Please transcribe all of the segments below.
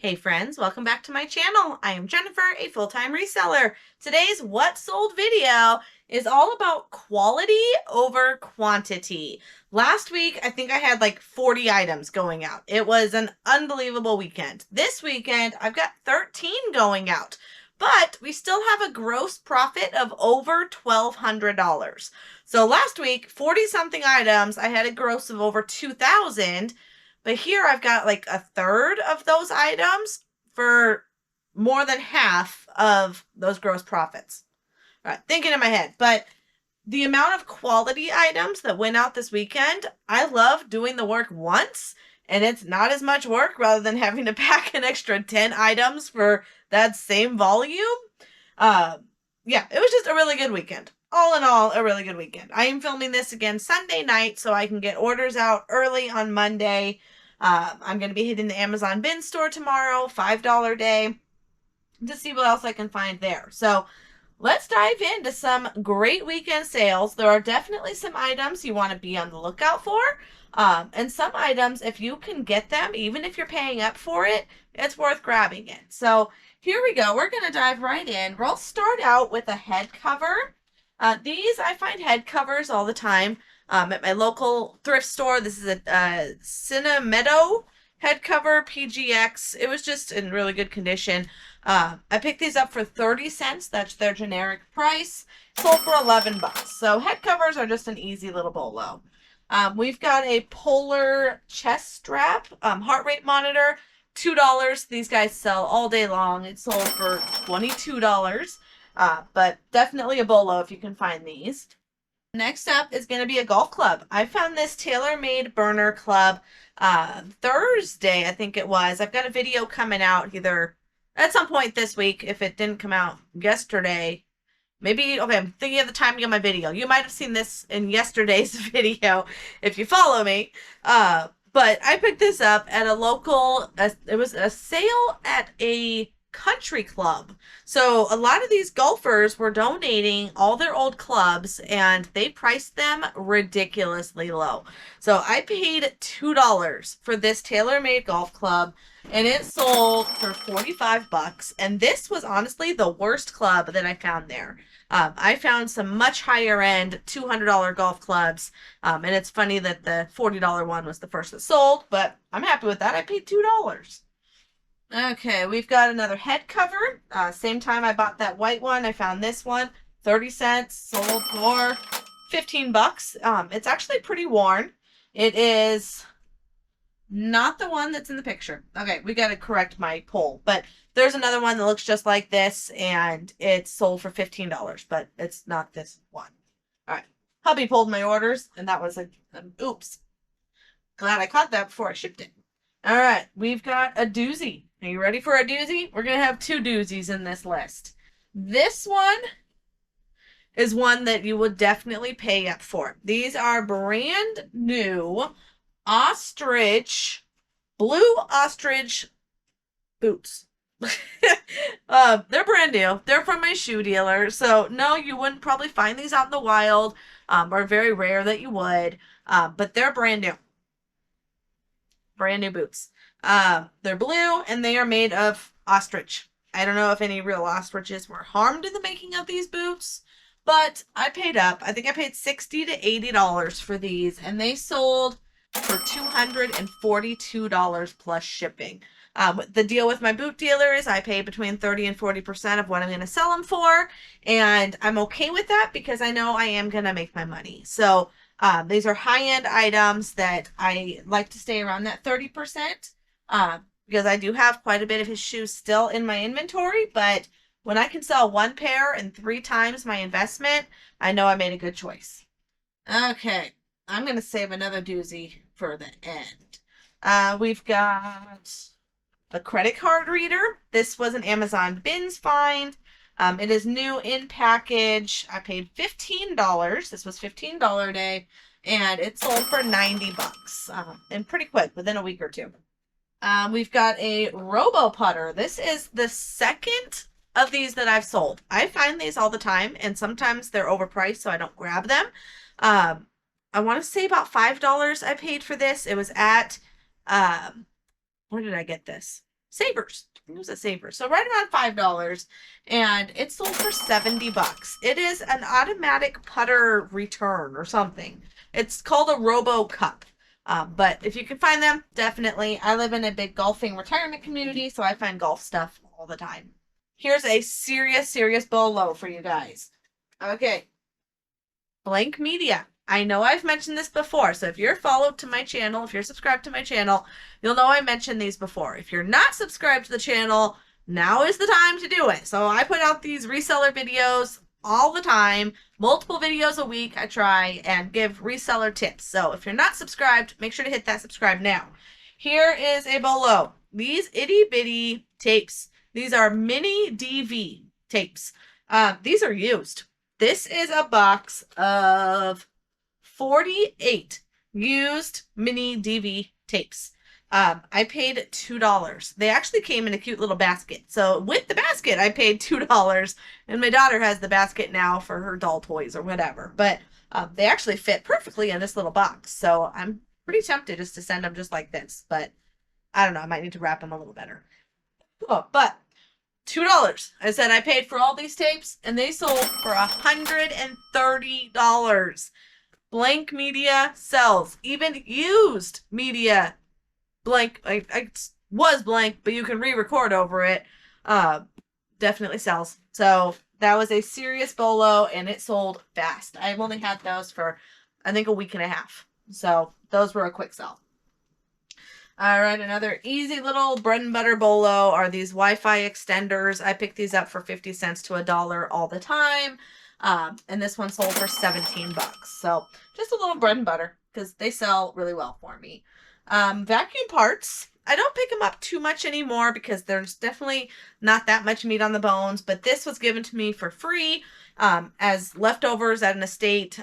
Hey friends, welcome back to my channel. I am Jennifer, a full-time reseller. Today's What Sold video is all about quality over quantity. Last week, I think I had like 40 items going out. It was an unbelievable weekend. This weekend, I've got 13 going out, but we still have a gross profit of over $1,200. So last week, 40 something items, I had a gross of over 2,000. But here I've got like a third of those items for more than half of those gross profits. All right, thinking in my head. But the amount of quality items that went out this weekend, I love doing the work once, and it's not as much work rather than having to pack an extra 10 items for that same volume. Yeah, it was just a really good weekend. All in all, a really good weekend. I am filming this again Sunday night so I can get orders out early on Monday. I'm going to be hitting the Amazon bin store tomorrow, $5 day, to see what else I can find there. So let's dive into some great weekend sales. There are definitely some items you want to be on the lookout for. And some items, if you can get them, even if you're paying up for it, it's worth grabbing it. So here we go. We're going to dive right in. We'll start out with a head cover. I find head covers all the time at my local thrift store. This is a Cinemeadow head cover PGX. It was just in really good condition. I picked these up for 30 cents. That's their generic price. Sold for 11 bucks. So head covers are just an easy little bolo. We've got a Polar chest strap, heart rate monitor, $2. These guys sell all day long. It sold for $22. But definitely a bolo if you can find these. Next up is going to be a golf club. I found this TaylorMade burner club Thursday, I think it was. I've got a video coming out either at some point this week if it didn't come out yesterday. Maybe, okay, I'm thinking of the timing of my video. You might have seen this in yesterday's video if you follow me. But I picked this up at a local, it was a sale at a country club. So a lot of these golfers were donating all their old clubs and they priced them ridiculously low. So I paid $2 for this TaylorMade golf club and it sold for 45 bucks. And this was honestly the worst club that I found there. I found some much higher end $200 golf clubs. And it's funny that the $40 one was the first that sold, but I'm happy with that. I paid $2. Okay, we've got another head cover. Same time I bought that white one, I found this one, 30 cents, sold for 15 bucks. It's actually pretty worn. It is not the one that's in the picture. Okay, we got to correct my poll, but there's another one that looks just like this, and it's sold for $15, but it's not this one. All right, hubby pulled my orders, and that was a oops. Glad I caught that before I shipped it. All right, we've got a doozy. Are you ready for a doozy? We're going to have two doozies in this list. This one is one that you would definitely pay up for. These are brand new ostrich, blue ostrich boots. They're brand new. They're from my shoe dealer. So no, you wouldn't probably find these out in the wild, or very rare that you would. But they're brand new. Brand new boots. They're blue and they are made of ostrich. I don't know if any real ostriches were harmed in the making of these boots, but I paid up. I think I paid $60 to $80 for these, and they sold for $242 plus shipping. The deal with my boot dealer is I pay between 30 and 40% of what I'm going to sell them for, and I'm okay with that because I know I am going to make my money. So these are high-end items that I like to stay around that 30%. Because I do have quite a bit of his shoes still in my inventory, but when I can sell one pair and 3 times my investment, I know I made a good choice. Okay, I'm going to save another doozy for the end. We've got a credit card reader. This was an Amazon bins find. It is new in package. I paid $15. This was $15 day, and it sold for 90 bucks. And pretty quick, within a week or two. We've got a Robo Putter. This is the second of these that I've sold. I find these all the time, and sometimes they're overpriced, so I don't grab them. I want to say about $5 I paid for this. It was at, where did I get this? Savers. I think it was a Savers. So right around $5. And it sold for 70 bucks. It is an automatic putter return or something. It's called a Robo Cup. But if you can find them, definitely. I live in a big golfing retirement community, so I find golf stuff all the time. Here's a serious bolo for you guys. Okay. Blank Media. I know I've mentioned this before, so if you're followed to my channel, if you're subscribed to my channel, you'll know I mentioned these before. If you're not subscribed to the channel, now is the time to do it. So I put out these reseller videos all the time, multiple videos a week I try, and give reseller tips. So if you're not subscribed, make sure to hit that subscribe now. Here is a bolo. These itty bitty tapes. These are mini DV tapes. These are used. This is a box of 48 used mini DV tapes. I paid $2. They actually came in a cute little basket. So with the basket, I paid $2. And my daughter has the basket now for her doll toys or whatever. But they actually fit perfectly in this little box. So I'm pretty tempted just to send them just like this. But I don't know. I might need to wrap them a little better. Oh, but $2. I said I paid for all these tapes, and they sold for $130. Blank Media sells. Even used media. Blank, I was blank, but you can re-record over it. Definitely sells. So that was a serious bolo, and it sold fast. I've only had those for, I think, a week and a half. So those were a quick sell. All right, another easy little bread and butter bolo are these Wi-Fi extenders. I pick these up for 50 cents to $1 all the time. And this one sold for 17 bucks. So just a little bread and butter because they sell really well for me. Vacuum parts. I don't pick them up too much anymore because there's definitely not that much meat on the bones. But this was given to me for free as leftovers at an estate.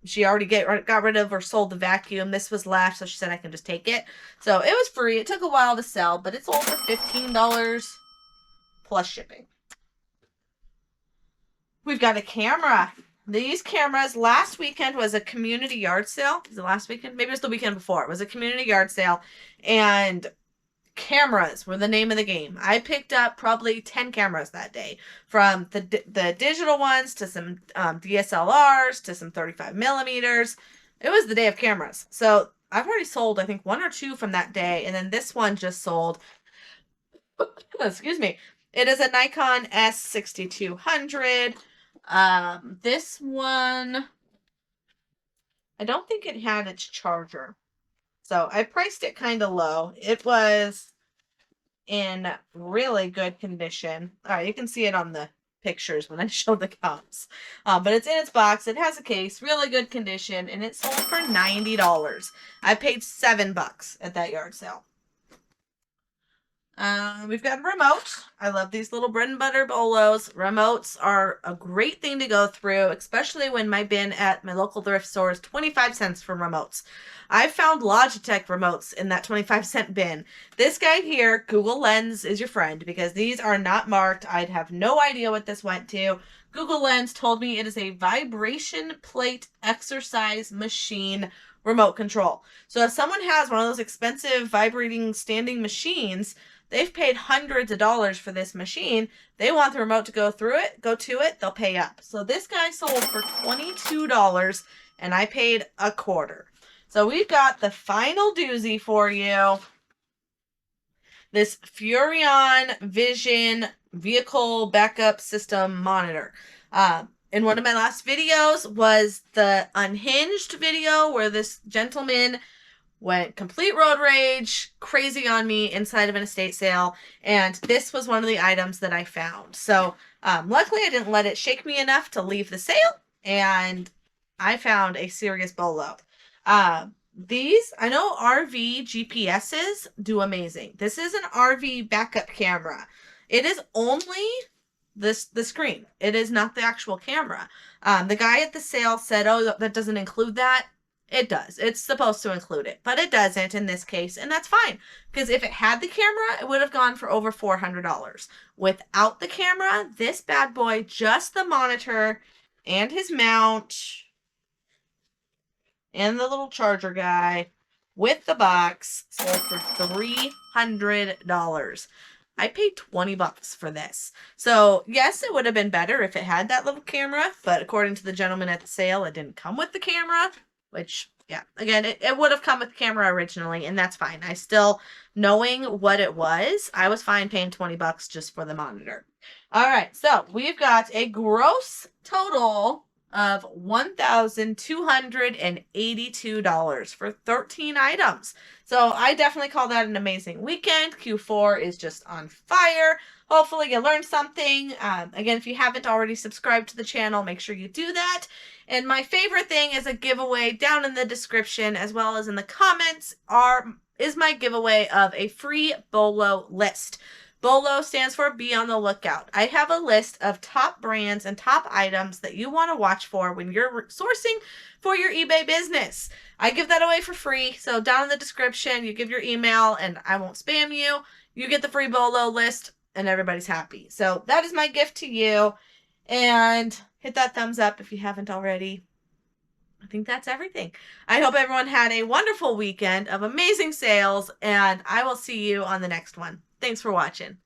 She already got rid of or sold the vacuum. This was left, so she said I can just take it. So it was free. It took a while to sell, but it sold for $15 plus shipping. We've got a camera. These cameras, last weekend was a community yard sale. Was it last weekend? Maybe it was the weekend before. It was a community yard sale. And cameras were the name of the game. I picked up probably 10 cameras that day, from the digital ones to some DSLRs to some 35 millimeters. It was the day of cameras. So I've already sold, I think, 1 or 2 from that day. And then this one just sold. Excuse me. It is a Nikon S6200. This one, I don't think it had its charger. So I priced it kind of low. It was in really good condition. All right, you can see it on the pictures when I show the cups. But it's in its box. It has a case, really good condition, and it sold for $90. I paid $7 at that yard sale. We've got a remote. I love these little bread and butter bolos. Remotes are a great thing to go through, especially when my bin at my local thrift store is 25 cents for remotes. I found Logitech remotes in that 25-cent bin. This guy here, Google Lens, is your friend because these are not marked. I'd have no idea what this went to. Google Lens told me it is a vibration plate exercise machine remote control. So if someone has one of those expensive vibrating standing machines, they've paid hundreds of dollars for this machine. They want the remote to go to it, they'll pay up. So this guy sold for $22 and I paid $0.25. So we've got the final doozy for you. This Furrion Vision vehicle backup system monitor. In one of my last videos was the unhinged video where this gentleman went complete road rage, crazy on me inside of an estate sale. And this was one of the items that I found. So luckily I didn't let it shake me enough to leave the sale. And I found a serious bolo. These, I know RV GPSs do amazing. This is an RV backup camera. It is only the screen. It is not the actual camera. The guy at the sale said, oh, that doesn't include that. It does. It's supposed to include it, but it doesn't in this case, and that's fine. Because if it had the camera, it would have gone for over $400. Without the camera, this bad boy, just the monitor and his mount and the little charger guy, with the box, sold for $300. I paid 20 bucks for this. So yes, it would have been better if it had that little camera, but according to the gentleman at the sale, it didn't come with the camera, which, yeah, again, it would have come with the camera originally, and that's fine. I still, knowing what it was, I was fine paying 20 bucks just for the monitor. All right, so we've got a gross total of $1,282 for 13 items. So I definitely call that an amazing weekend. Q4 is just on fire. Hopefully you learned something. Again, if you haven't already subscribed to the channel, make sure you do that. And my favorite thing is a giveaway down in the description as well as in the comments is my giveaway of a free BOLO list. BOLO stands for Be on the Lookout. I have a list of top brands and top items that you want to watch for when you're sourcing for your eBay business. I give that away for free. So down in the description, you give your email and I won't spam you. You get the free BOLO list and everybody's happy. So that is my gift to you. And hit that thumbs up if you haven't already. I think that's everything. I hope everyone had a wonderful weekend of amazing sales, and I will see you on the next one. Thanks for watching.